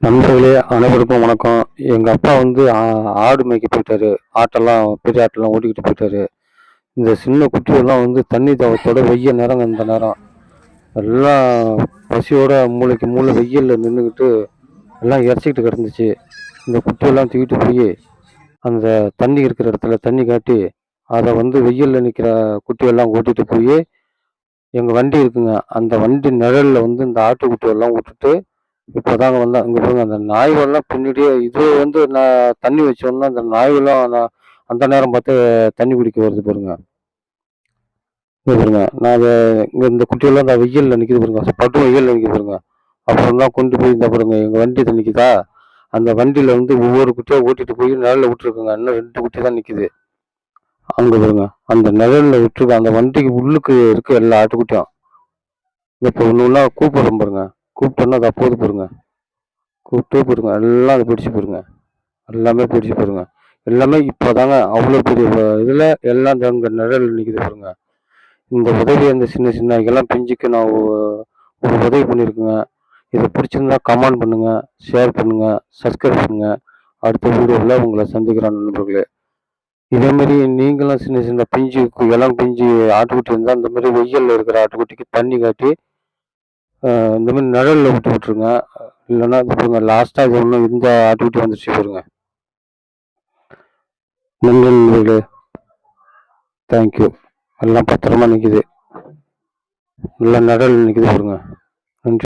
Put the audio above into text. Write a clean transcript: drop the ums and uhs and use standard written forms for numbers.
நண்பர்களே அனைவருக்கும் வணக்கம். எங்க அப்பா வந்து ஆடு மேய்க்க போயிட்டாரு. பெரிய ஆட்டெல்லாம் ஓட்டிக்கிட்டு போயிட்டாரு. இந்த சின்ன குட்டியெல்லாம் வந்து தண்ணி தாகத்தோட வெய்ய நேரங்க இந்த நேரம். எல்லாம் பசியோட மூளைக்கு மூளை வெயில்ல நின்றுக்கிட்டு எல்லாம் இறச்சிக்கிட்டு கிடந்துச்சு. இந்த குட்டியெல்லாம் தூக்கிட்டு போய் அந்த தண்ணி இருக்கிற இடத்துல தண்ணி காட்டி, அதை வந்து வெயில்ல நிற்கிற குட்டியெல்லாம் ஓட்டிட்டு போய் எங்கள் வண்டி இருக்குங்க. அந்த வண்டி நிழல்ல வந்து இந்த ஆட்டுக்குட்டியெல்லாம் விட்டுட்டு இப்போதாங்க வந்தேன். இங்க பாருங்க அந்த நாய்கள்லாம் பின்னாடியே இது வந்து நான் தண்ணி வச்சோன்னே அந்த நாய்கள்லாம் நான் அந்த நேரம் பார்த்து தண்ணி குடிக்க வருது பாருங்க. இங்க பாருங்க. நான் அத இங்க இந்த குட்டியெல்லாம் இந்த வெயில்ல நிக்குது பாருங்க. படும் வெயில்ல நிக்குது பாருங்க. அப்புறம் தான் கொண்டு போய் இந்த பாருங்க எங்க வண்டி நிக்குதா, அந்த வண்டியில வந்து ஒவ்வொரு குட்டியா ஓட்டிட்டு போய் நிழல்ல விட்டுருக்குங்க. இன்னும் 2 குட்டி தான் நிக்குது. அங்க பாருங்க. அந்த நிழல்ல விட்டுருக்க அந்த வண்டிக்கு உள்ளுக்கு இருக்க எல்லா ஆட்டுக்குட்டியும். இப்போ ஒண்ணு ஒண்ணா கூப்பிடுறோம் பாருங்க. கூப்பிட்டோன்னா அது அப்போது பாருங்க. கூப்பிட்டே பாருங்க. எல்லாம் அத பிடிச்சு பாருங்க. எல்லாமே பிடிச்சு பாருங்க. எல்லாமே இப்பதாங்க அவ்வளோ பெரிய இதுல எல்லாம் அங்க நிழல்ல நிக்குது பாருங்க. இந்த உதவி அந்த சின்ன சின்ன நாய்க்கெல்லாம் பிஞ்சுக்கு நான் ஒரு உதவி பண்ணியிருக்கேங்க. இத பிடிச்சிருந்தா கமெண்ட் பண்ணுங்க, ஷேர் பண்ணுங்க, சப்ஸ்கிரைப் பண்ணுங்க. அடுத்த வீடியோல உங்கள சந்திக்கிறேன் நண்பர்களே. இதே மாரி நீங்களும் சின்ன சின்ன இளம் பிஞ்சு ஆட்டுக்குட்டி இருந்தா இந்த மாரி வெயில்ல இருக்கிற ஆட்டுக்குட்டிக்கு தண்ணி காட்டி, இந்த மாரி நிழல்ல விட்டுருங்க. இல்லைன்னா இது பாருங்க லாஸ்ட்டா இது ஒண்ணு இந்த ஆட்டுக்குட்டி வந்துருச்சு பாருங்க. நன்றி நண்பர்களே. தேங்க்யூ. எல்லாம் பத்திரமா நிக்குது. நல்லா நிழல்ல நிக்குது பாருங்க.